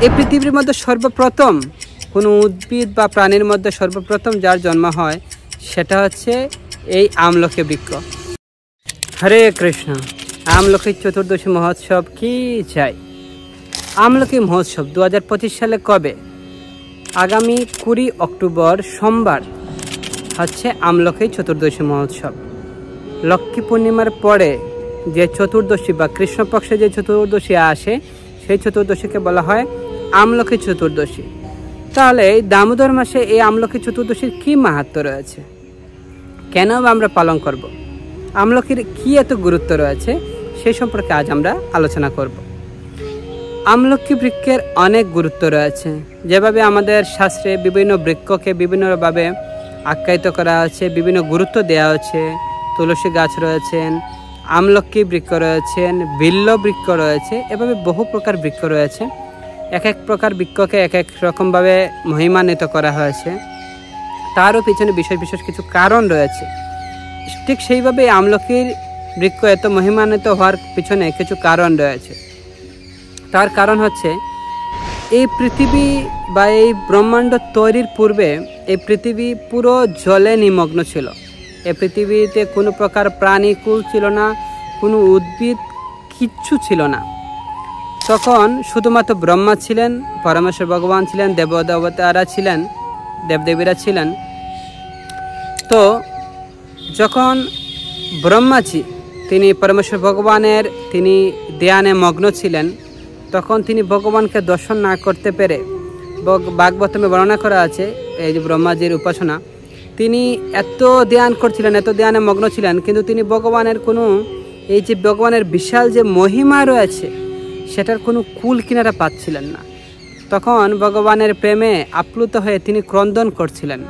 এই পৃথিবীর মধ্যে সর্বপ্রথম কোনো উদ্ভিদ বা প্রাণীর মধ্যে সর্বপ্রথম যার জন্ম হয় সেটা হচ্ছে এই আমলকি বৃক্ষ। হরে কৃষ্ণ। আমলকি চতুর্দশী মহোৎসব কি চাই? আমলকি মহোৎসব 2025 সালে কবে? আগামী 20 অক্টোবর সোমবার হচ্ছে আমলকি চতুর্দশী মহোৎসব। লক্ষ্মী পূর্ণিমার পরে যে চতুর্দশী বা কৃষ্ণপক্ষে যে চতুর্দশী আসে সেই চতুর্দশীকে বলা হয় আমলকি চতুর্দশী। তাহলে এই দামোদর মাসে এই আমলকি চতুর্দশীর কি মাহাত্ম্য রয়েছে, কেন আমরা পালন করব, আমলকির কি এত গুরুত্ব রয়েছে সেই সম্পর্কে আজ আমরা আলোচনা করব। আমলকি বৃক্ষের অনেক গুরুত্ব রয়েছে। যেভাবে আমাদের শাস্ত্রে বিভিন্ন বৃক্ষকে বিভিন্নভাবে আখ্যায়িত করা হচ্ছে, বিভিন্ন গুরুত্ব দেওয়া হচ্ছে। তুলসী গাছ রয়েছেন, আমলকি বৃক্ষ রয়েছেন, বিল্ল বৃক্ষ রয়েছে, এভাবে বহু প্রকার বৃক্ষ রয়েছে। এক এক প্রকার বৃক্ষকে এক এক রকমভাবে মহিমান্বিত করা হয়েছে, তারও পিছনে বিশেষ বিশেষ কিছু কারণ রয়েছে। ঠিক সেইভাবে আমলকির বৃক্ষ এত মহিমান্বিত হওয়ার পিছনে কিছু কারণ রয়েছে। তার কারণ হচ্ছে এই পৃথিবী বা এই ব্রহ্মাণ্ড তৈরির পূর্বে এই পৃথিবী পুরো জলে নিমগ্ন ছিল। এই পৃথিবীতে কোনো প্রকার প্রাণীকুল ছিল না, কোনো উদ্ভিদ কিচ্ছু ছিল না। তখন শুধুমাত্র ব্রহ্মা ছিলেন, পরমেশ্বর ভগবান ছিলেন, দেবদেবতারা ছিলেন, দেবদেবীরা ছিলেন। তো যখন ব্রহ্মাজি তিনি পরমেশ্বর ভগবানের তিনি ধ্যানে মগ্ন ছিলেন, তখন তিনি ভগবানকে দর্শন না করতে পেরে, ভাগবতমে বর্ণনা করা আছে এই যে ব্রহ্মাজির উপাসনা, তিনি এত ধ্যান করছিলেন, এত ধ্যানে মগ্ন ছিলেন, কিন্তু তিনি ভগবানের কোনো এই যে ভগবানের বিশাল যে মহিমা রয়েছে সেটার কোনো কুল কিনারা পাচ্ছিলেন না। তখন ভগবানের প্রেমে আপ্লুত হয়ে তিনি ক্রন্দন করছিলেন।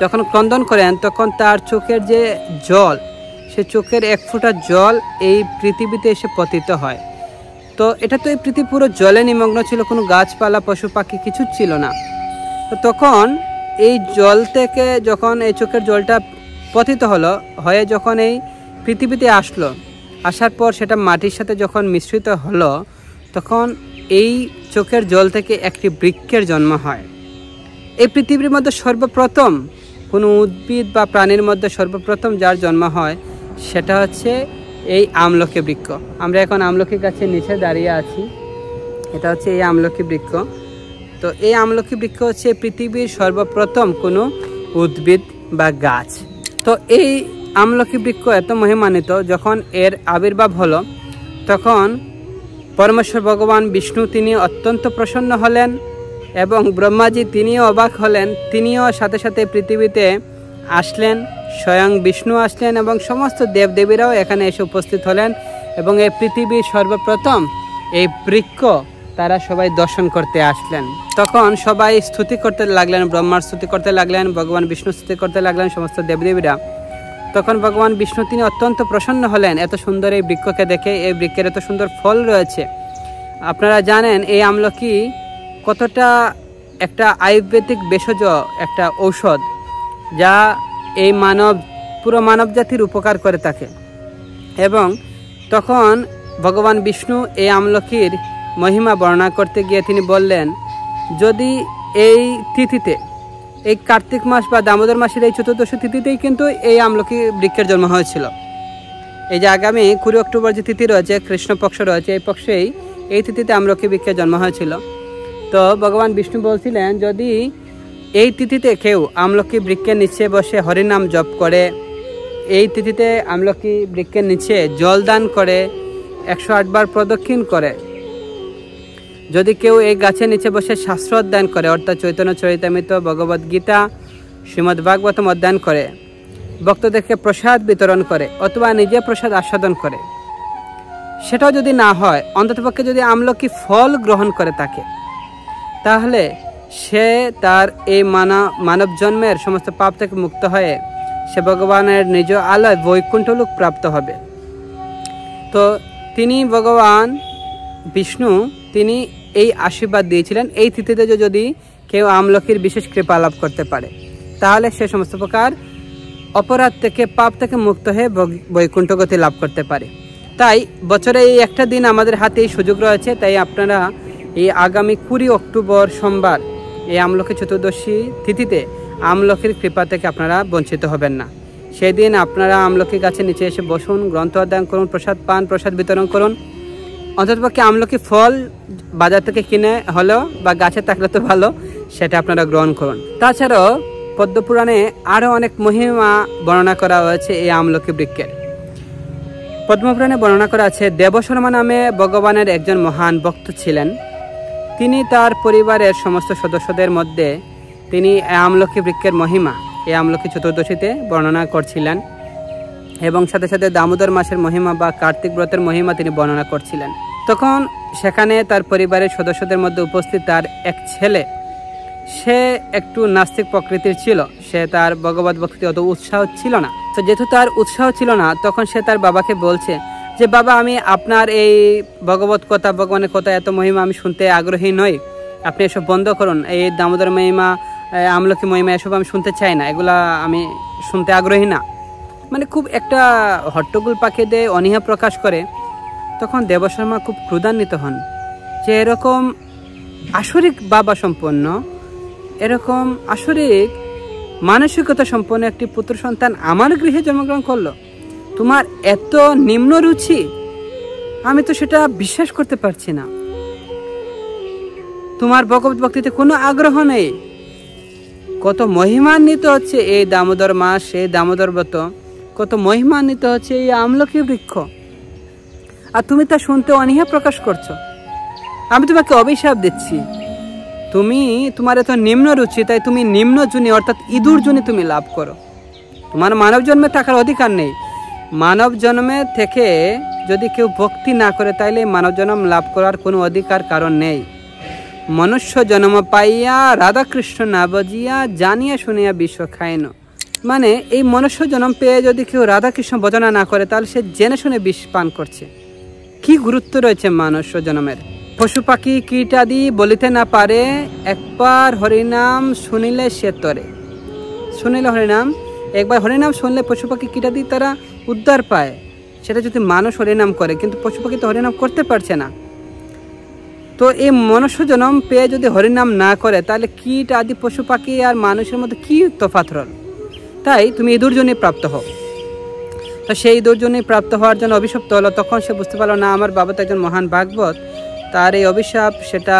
যখন ক্রন্দন করেন তখন তার চোখের যে জল, সে চোখের এক ফোঁটা জল এই পৃথিবীতে এসে পতিত হয়। তো এটা তো এই পৃথিবী পুরো জলে নিমগ্ন ছিল, কোনো গাছপালা পশু পাখি কিছু ছিল না। তো তখন এই জল থেকে যখন এই চোখের জলটা পতিত হলো, হয়ে যখন এই পৃথিবীতে আসলো, আসার পর সেটা মাটির সাথে যখন মিশ্রিত হলো, তখন এই চোখের জল থেকে একটি বৃক্ষের জন্ম হয়। এই পৃথিবীর মধ্যে সর্বপ্রথম কোনো উদ্ভিদ বা প্রাণীর মধ্যে সর্বপ্রথম যার জন্ম হয় সেটা হচ্ছে এই আমলকি বৃক্ষ। আমরা এখন আমলকি গাছের নিচে দাঁড়িয়ে আছি, এটা হচ্ছে এই আমলকি বৃক্ষ। তো এই আমলকি বৃক্ষ হচ্ছে পৃথিবীর সর্বপ্রথম কোনো উদ্ভিদ বা গাছ। তো এই আমলকি বৃক্ষ এত মহিমান্বিত, যখন এর আবির্ভাব হলো তখন পরমেশ্বর ভগবান বিষ্ণু তিনি অত্যন্ত প্রসন্ন হলেন এবং ব্রহ্মাজি তিনিও অবাক হলেন। তিনিও সাথে সাথে পৃথিবীতে আসলেন, স্বয়ং বিষ্ণু আসলেন এবং সমস্ত দেবদেবীরাও এখানে এসে উপস্থিত হলেন এবং এই পৃথিবীর সর্বপ্রথম এই বৃক্ষ তারা সবাই দর্শন করতে আসলেন। তখন সবাই স্তুতি করতে লাগলেন, ব্রহ্মার স্তুতি করতে লাগলেন, ভগবান বিষ্ণু স্তুতি করতে লাগলেন, সমস্ত দেবদেবীরা। তখন ভগবান বিষ্ণু তিনি অত্যন্ত প্রসন্ন হলেন এত সুন্দর এই বৃক্ষকে দেখে। এই বৃক্ষের এত সুন্দর ফল রয়েছে। আপনারা জানেন এই আমলকি কতটা একটা আয়ুর্বেদিক ভেষজ একটা ঔষধ, যা এই পুরো মানব জাতির উপকার করে থাকে। এবং তখন ভগবান বিষ্ণু এই আমলকির মহিমা বর্ণনা করতে গিয়ে তিনি বললেন, যদি এই তিথিতে, এই কার্তিক মাস বা দামোদর মাসের এই চতুর্দশী তিথিতেই কিন্তু এই আমলকি বৃক্ষের জন্ম হয়েছিল। এই যে আগামী 20 অক্টোবর যে তিথি রয়েছে, কৃষ্ণপক্ষ রয়েছে, এই পক্ষেই এই তিথিতে আমলকি বৃক্ষের জন্ম হয়েছিল। তো ভগবান বিষ্ণু বলছিলেন, যদি এই তিথিতে কেউ আমলকি বৃক্ষের নিচে বসে হরিনাম জপ করে, এই তিথিতে আমলকি বৃক্ষের নিচে জল দান করে, 108 বার প্রদক্ষিণ করে, যদি কেউ এই গাছের নিচে বসে শাস্ত্র অধ্যয়ন করে, অর্থাৎ চৈতন্য চরিতামৃত, ভগবদ গীতা, শ্রীমদ্ ভাগবতম অধ্যয়ন করে, ভক্তদেরকে প্রসাদ বিতরণ করে অথবা নিজে প্রসাদ আস্বাদন করে, সেটাও যদি না হয়, অন্ততপক্ষে যদি আমলকি ফল গ্রহণ করে থাকে, তাহলে সে তার এই মানব জন্মের সমস্ত পাপ থেকে মুক্ত হয়ে সে ভগবানের নিজ আলয় বৈকুণ্ঠ লোক প্রাপ্ত হবে। তো তিনি ভগবান বিষ্ণু তিনি এই আশীর্বাদ দিয়েছিলেন, এই তিথিতে যদি কেউ আমলকির বিশেষ কৃপা লাভ করতে পারে তাহলে সে সমস্ত প্রকার অপরাধ থেকে, পাপ থেকে মুক্ত হয়ে বৈকুণ্ঠ গতি লাভ করতে পারে। তাই বছরে এই একটা দিন আমাদের হাতে এই সুযোগ রয়েছে, তাই আপনারা এই আগামী 20 অক্টোবর সোমবার এই আমলকি চতুর্দশী তিথিতে আমলকির কৃপা থেকে আপনারা বঞ্চিত হবেন না। সেই দিন আপনারা আমলকি গাছের নিচে এসে বসুন, গ্রন্থ অধ্যয়ন করুন, প্রসাদ পান, প্রসাদ বিতরণ করুন। অন্ততপক্ষে আমলকি ফল বাজার থেকে কিনে হলেও বা গাছে থাকলে তো ভালো, সেটা আপনারা গ্রহণ করুন। তাছাড়াও পদ্মপুরাণে আরও অনেক মহিমা বর্ণনা করা হয়েছে এই আমলকি বৃক্ষের। পদ্মপুরাণে বর্ণনা করা আছে, দেবশর্মা নামে ভগবানের একজন মহান ভক্ত ছিলেন। তিনি তার পরিবারের সমস্ত সদস্যদের মধ্যে তিনি আমলকি বৃক্ষের মহিমা এই আমলকি চতুর্দশীতে বর্ণনা করছিলেন এবং সাথে সাথে দামোদর মাসের মহিমা বা কার্তিক ব্রতের মহিমা তিনি বর্ণনা করছিলেন। তখন সেখানে তার পরিবারের সদস্যদের মধ্যে উপস্থিত তার এক ছেলে, সে একটু নাস্তিক প্রকৃতির ছিল, সে তার ভগবত ভক্তিতে অত উৎসাহ ছিল না। তো যেহেতু তার উৎসাহ ছিল না, তখন সে তার বাবাকে বলছে যে বাবা, আমি আপনার এই ভগবত কথা, ভগবানের কথা, এত মহিমা আমি শুনতে আগ্রহী নই, আপনি এসব বন্ধ করুন। এই দামোদর মহিমা, আমলকি মহিমা এসব আমি শুনতে চাই না, এগুলা আমি শুনতে আগ্রহী না। মানে খুব একটা হট্টগোল পাকিয়ে দিয়ে অনীহা প্রকাশ করে। তখন দেবশর্মা খুব ক্রোধান্বিত হন যে এরকম আসরিক বাবা সম্পন্ন, এরকম আসরিক মানসিকতা সম্পন্ন একটি পুত্র সন্তান আমার গৃহে জন্মগ্রহণ করলো, তোমার এত নিম্ন রুচি, আমি তো সেটা বিশ্বাস করতে পারছি না। তোমার ভগবত ভক্তিতে কোনো আগ্রহ নেই। কত মহিমান্বিত হচ্ছে এই দামোদর মাস, এই দামোদর ব্রত, কত মহিমান্বিত হচ্ছে এই আমলকি বৃক্ষ, আর তুমি তা শুনতে অনীহা প্রকাশ করছো। আমি তোমাকে অভিশাপ দিচ্ছি, তোমার এত নিম্ন রুচি, তাই তুমি নিম্ন জুনি অর্থাৎ ইঁদুর জুনি তুমি লাভ করো। তোমার মানব জন্মে থাকার অধিকার নেই। মানব জন্মে থেকে যদি কেউ ভক্তি না করে, তাইলে মানব জন্ম লাভ করার কোনো অধিকার কারণ নেই। মনুষ্য জন্ম পাইয়া রাধাকৃষ্ণ না বজিয়া, জানিয়া শুনিয়া বিশ্ব খাইন। মানে এই মনুষ্য জন্ম পেয়ে যদি কেউ রাধাকৃষ্ণ ভজনা না করে, তাহলে সে জেনে শুনে বিষ পান করছে। কি গুরুত্ব রয়েছে মনুষ্য জন্মের। পশু পাখি কীট আদি বলিতে না পারে, একবার হরিনাম শুনিলে সে তরে। শুনিলে হরিনাম, একবার হরিনাম শুনলে পশু পাখি কীট আদি তারা উদ্ধার পায়। সেটা যদি মানুষ হরিনাম করে, কিন্তু পশু পাখি তো হরিনাম করতে পারছে না। তো এই মনুষ্য জন্ম পেয়ে যদি হরিনাম না করে, তাহলে কীট আদি পশু পাখি আর মানুষের মধ্যে কি তফাৎ রল। তাই তুমি ইঁদুর জন্যে প্রাপ্ত হও। তো সেই ইঁদুর জন্যে প্রাপ্ত হওয়ার জন্য অভিশপ্ত হলো। তখন সে বুঝতে পারলো না, আমার বাবা তো একজন মহান ভাগবত, তার এই অভিশাপ সেটা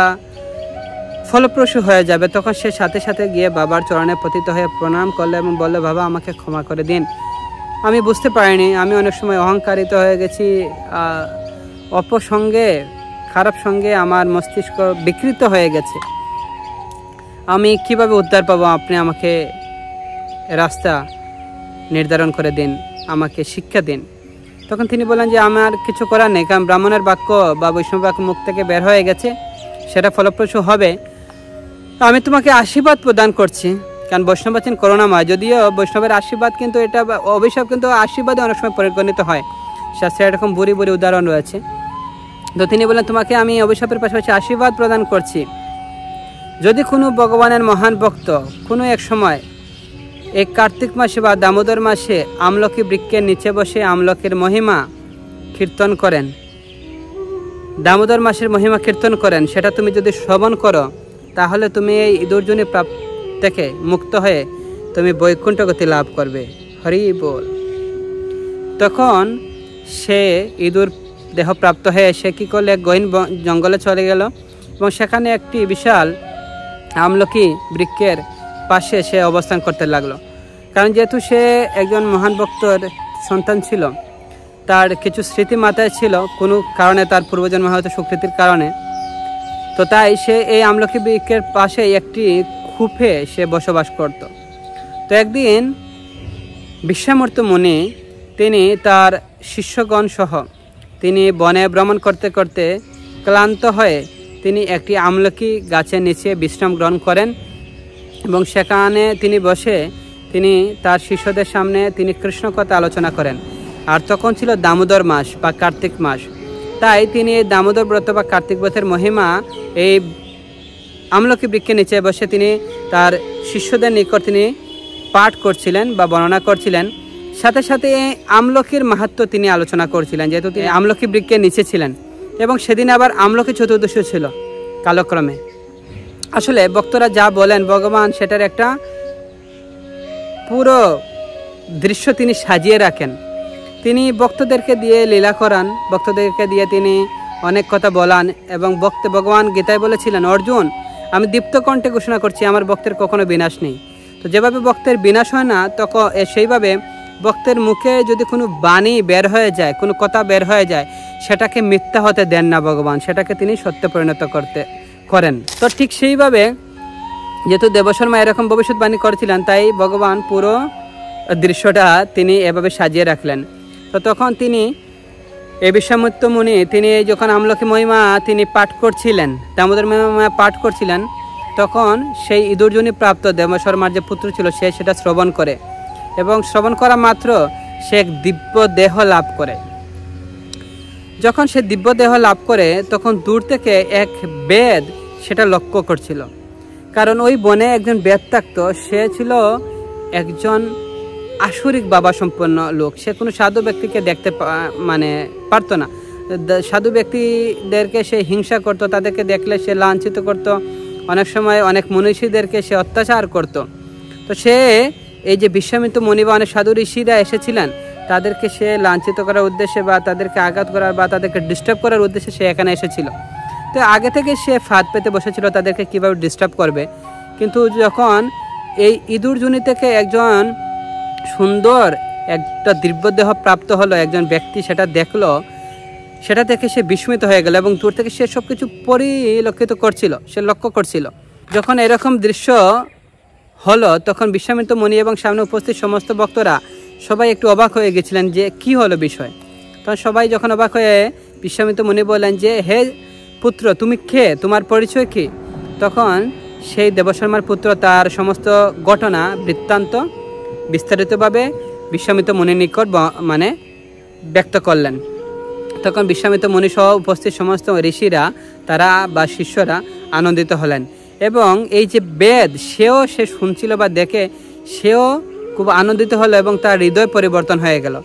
ফলপ্রসূ হয়ে যাবে। তখন সে সাথে সাথে গিয়ে বাবার চরণে পতিত হয়ে প্রণাম করলো এবং বললো, বাবা আমাকে ক্ষমা করে দিন, আমি বুঝতে পারিনি, আমি অনেক সময় অহংকারিত হয়ে গেছি, অপসঙ্গে খারাপ সঙ্গে আমার মস্তিষ্ক বিকৃত হয়ে গেছে, আমি কিভাবে উদ্ধার পাবো, আপনি আমাকে রাস্তা নির্ধারণ করে দিন, আমাকে শিক্ষা দিন। তখন তিনি বলেন যে আমার কিছু করার নেই, কারণ ব্রাহ্মণের বাক্য বা বৈষ্ণব বাক্য মুখ থেকে বের হয়ে গেছে, সেটা ফলপ্রসূ হবে। আমি তোমাকে আশীর্বাদ প্রদান করছি, কারণ বৈষ্ণব আছেন করুণাময়। যদিও বৈষ্ণবের আশীর্বাদ, কিন্তু এটা অভিশাপ কিন্তু আশীর্বাদে অনেক সময় পরিগণিত হয়, শাস্ত্রে এরকম বুড়ি বুড়ি উদাহরণ রয়েছে। তো তিনি বলেন, তোমাকে আমি অভিশাপের পাশাপাশি আশীর্বাদ প্রদান করছি। যদি কোনো ভগবানের মহান ভক্ত কোনো এক সময় এই কার্তিক মাসে বা দামোদর মাসে আমলকি বৃক্ষের নিচে বসে আমলকির মহিমা কীর্তন করেন, দামোদর মাসের মহিমা কীর্তন করেন, সেটা তুমি যদি শ্রবণ করো, তাহলে তুমি এই ইঁদুরজনী প্রাপ্ত থেকে মুক্ত হয়ে তুমি বৈকুণ্ঠ গতি লাভ করবে। হরি বল। তখন সে ইঁদুর দেহ প্রাপ্ত হয়ে সে কী করলে, গহীন জঙ্গলে চলে গেল এবং সেখানে একটি বিশাল আমলকি বৃক্ষের পাশে সে অবস্থান করতে লাগলো। কারণ যেহেতু সে একজন মহান ভক্তর সন্তান ছিল, তার কিছু স্মৃতি মাথায় ছিল কোনো কারণে, তার পূর্বজন্ম হয়তো সুকৃতির কারণে, তো তাই সে এই আমলকি বৃক্ষের পাশে একটি কূপে সে বসবাস করত। তো একদিন বিশ্বামূর্ত মুনি তিনি তার শিষ্যগণ সহ তিনি বনে ভ্রমণ করতে করতে ক্লান্ত হয়ে তিনি একটি আমলকি গাছের নিচে বিশ্রাম গ্রহণ করেন এবং সেখানে তিনি বসে তিনি তার শিষ্যদের সামনে তিনি কৃষ্ণ কথা আলোচনা করেন। আর তখন ছিল দামোদর মাস বা কার্তিক মাস, তাই তিনি এই দামোদর ব্রত বা কার্তিক ব্রতের মহিমা এই আমলকি বৃক্ষের নিচে বসে তিনি তার শিষ্যদের নিকট তিনি পাঠ করছিলেন বা বর্ণনা করছিলেন। সাথে সাথে আমলকির মাহাত্ম্য তিনি আলোচনা করছিলেন, যেহেতু তিনি আমলকি বৃক্ষের নিচে ছিলেন। এবং সেদিন আবার আমলকি চতুর্দশী ছিল, কালক্রমে। আসলে ভক্তরা যা বলেন ভগবান সেটার একটা পুরো দৃশ্য তিনি সাজিয়ে রাখেন। তিনি ভক্তদেরকে দিয়ে লীলা করান, ভক্তদেরকে দিয়ে তিনি অনেক কথা বলান। এবং ভগবান গীতায় বলেছিলেন, অর্জুন আমি দীপ্ত কণ্ঠে ঘোষণা করছি আমার ভক্তের কখনো বিনাশ নেই। তো যেভাবে ভক্তের বিনাশ হয় না, তখন সেইভাবে ভক্তের মুখে যদি কোনো বাণী বের হয়ে যায়, কোনো কথা বের হয়ে যায়, সেটাকে মিথ্যা হতে দেন না ভগবান, সেটাকে তিনি সত্যে পরিণত করেন। তো ঠিক সেইভাবে যেহেতু দেবশর্মা এরকম ভবিষ্যৎবাণী করেছিলেন, তাই ভগবান পুরো দৃশ্যটা তিনি এভাবে সাজিয়ে রাখলেন। তো তখন তিনি এই বিশ্বামিত্র মুনি তিনি যখন আমলকি মহিমা তিনি পাঠ করছিলেন, দামোদর মহিমা পাঠ করছিলেন, তখন সেই ইঁদুরজনি প্রাপ্ত দেবশর্মার যে পুত্র ছিল সে সেটা শ্রবণ করে, এবং শ্রবণ করা মাত্র সে এক দিব্য দেহ লাভ করে। যখন সে দিব্য দেহ লাভ করে, তখন দূর থেকে এক বেদ সেটা লক্ষ্য করছিল। কারণ ওই বনে একজন বেদ থাকতো, সে ছিল একজন আসরিক বাবা সম্পন্ন লোক। সে কোনো সাধু ব্যক্তিকে দেখতে পারতো না। সাধু ব্যক্তিদেরকে সে হিংসা করত, তাদেরকে দেখলে সে লাঞ্ছিত করত, অনেক সময় অনেক মনীষীদেরকে সে অত্যাচার করত। তো সে এই যে বিশ্বামিত্র মুনি বা অনেক সাধু ঋষিরা এসেছিলেন, তাদেরকে সে লাঞ্ছিত করার উদ্দেশ্যে বা তাদেরকে আঘাত করার বা তাদেরকে ডিস্টার্ব করার উদ্দেশ্যে সে এখানে এসেছিল। তো আগে থেকে সে ফাঁদ পেতে বসেছিল তাদেরকে কীভাবে ডিস্টার্ব করবে। কিন্তু যখন এই ইঁদুরজনি থেকে একজন সুন্দর একটা দিব্যদেহ প্রাপ্ত হলো একজন ব্যক্তি, সেটা দেখলো, সেটা দেখে সে বিস্মিত হয়ে গেল এবং দূর থেকে সে সব কিছু পরিলক্ষিত করছিল, সে লক্ষ্য করছিল। যখন এরকম দৃশ্য হলো, তখন বিশ্বামিত্র মুনি এবং সামনে উপস্থিত সমস্ত ভক্তরা সবাই একটু অবাক হয়ে গেছিলেন যে কি হলো বিষয়। তখন সবাই যখন অবাক হয়ে বিশ্বামিত্র মুনি বললেন যে, হে পুত্র তুমি কে, তোমার পরিচয় কি? তখন সেই দেবশর্মার পুত্র তার সমস্ত ঘটনা বৃত্তান্ত বিস্তারিতভাবে বিশ্বামিত্র মুনির নিকট ব্যক্ত করলেন। তখন বিশ্বামিত্র মুনি সহ উপস্থিত সমস্ত ঋষিরা তারা বা শিষ্যরা আনন্দিত হলেন, এবং এই যে বেদ সে শুনছিল বা দেখে সেও খুব আনন্দিত হলো এবং তার হৃদয় পরিবর্তন হয়ে গেল।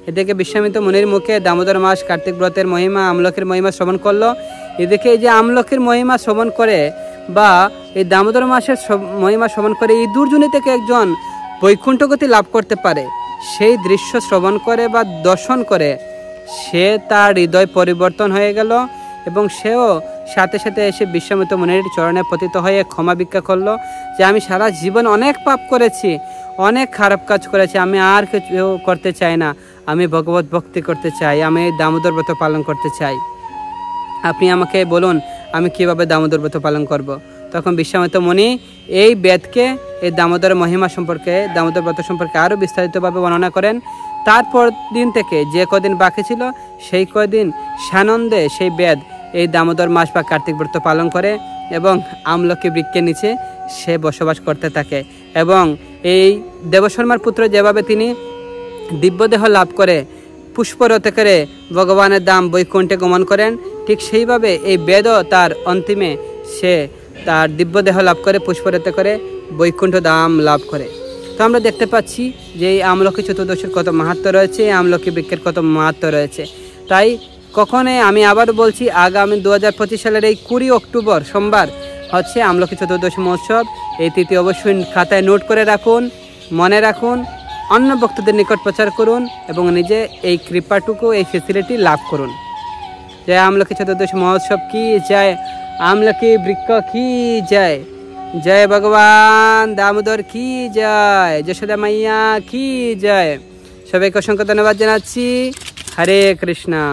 এদিকে বিশ্বামিত্র মুনির মুখে দামোদর মাস, কার্তিক ব্রতের মহিমা, আমলকির মহিমা শ্রবণ করলো। এদিকে এই যে আমলকির মহিমা শ্রবণ করে বা এই দামোদর মাসের মহিমা শ্রবণ করে ইঁদুরজনি থেকে একজন বৈকুণ্ঠগতি লাভ করতে পারে, সেই দৃশ্য শ্রবণ করে বা দর্শন করে সে তার হৃদয় পরিবর্তন হয়ে গেল, এবং সেও সাথে সাথে এসে বিশ্বামিত্র মুনির চরণে পতিত হয়ে ক্ষমা ভিক্ষা করলো যে আমি সারা জীবন অনেক পাপ করেছি, অনেক খারাপ কাজ করেছি, আমি আর কিছু করতে চাই না, আমি ভগবত ভক্তি করতে চাই, আমি দামোদর ব্রত পালন করতে চাই, আপনি আমাকে বলুন আমি কিভাবে দামোদর ব্রত পালন করব। তখন বিশ্বামিত্র মুনি এই বেদকে এই দামোদর মহিমা সম্পর্কে, দামোদর ব্রত সম্পর্কে আরও বিস্তারিতভাবে বর্ণনা করেন। তারপর দিন থেকে যে কদিন বাকি ছিল সেই কদিন সানন্দে সেই বেদ এই দামোদর মাস বা কার্তিক ব্রত পালন করে এবং আমলকি বৃক্ষের নিচে সে বসবাস করতে থাকে। এবং এই দেবশর্মার পুত্র যেভাবে তিনি দিব্যদেহ লাভ করে পুষ্পরথে করে ভগবানের ধাম বৈকুণ্ঠে গমন করেন, ঠিক সেইভাবে এই বেদও তার অন্তিমে সে তার দিব্যদেহ লাভ করে পুষ্পরথে করে বৈকুণ্ঠ ধাম লাভ করে। তো আমরা দেখতে পাচ্ছি যে এই আমলকি চতুর্দশীর কত মাহাত্ম্য রয়েছে, এই আমলকি বৃক্ষের কত মাহাত্ম্য রয়েছে। তাই কখনোই আমি আবার বলছি, আগামী 2025 সালের এই 20 অক্টোবর সোমবার হচ্ছে আমলকি চতুর্দশী মহোৎসব। এই তিথি অবশ্যই খাতায় নোট করে রাখুন, মনে রাখুন, অন্য ভক্তদের নিকট প্রচার করুন এবং নিজে এই কৃপাটুকু, এই ফেসিলিটি লাভ করুন। জয় আমলকি চতুর্দশী মহোৎসব কি জয়, আমলকি বৃক্ষ কি জয়, জয় ভগবান দামোদর কি জয়, যশোদা মাইয়া কি জয়। সবাইকে অসংখ্য ধন্যবাদ জানাচ্ছি। হরে কৃষ্ণা।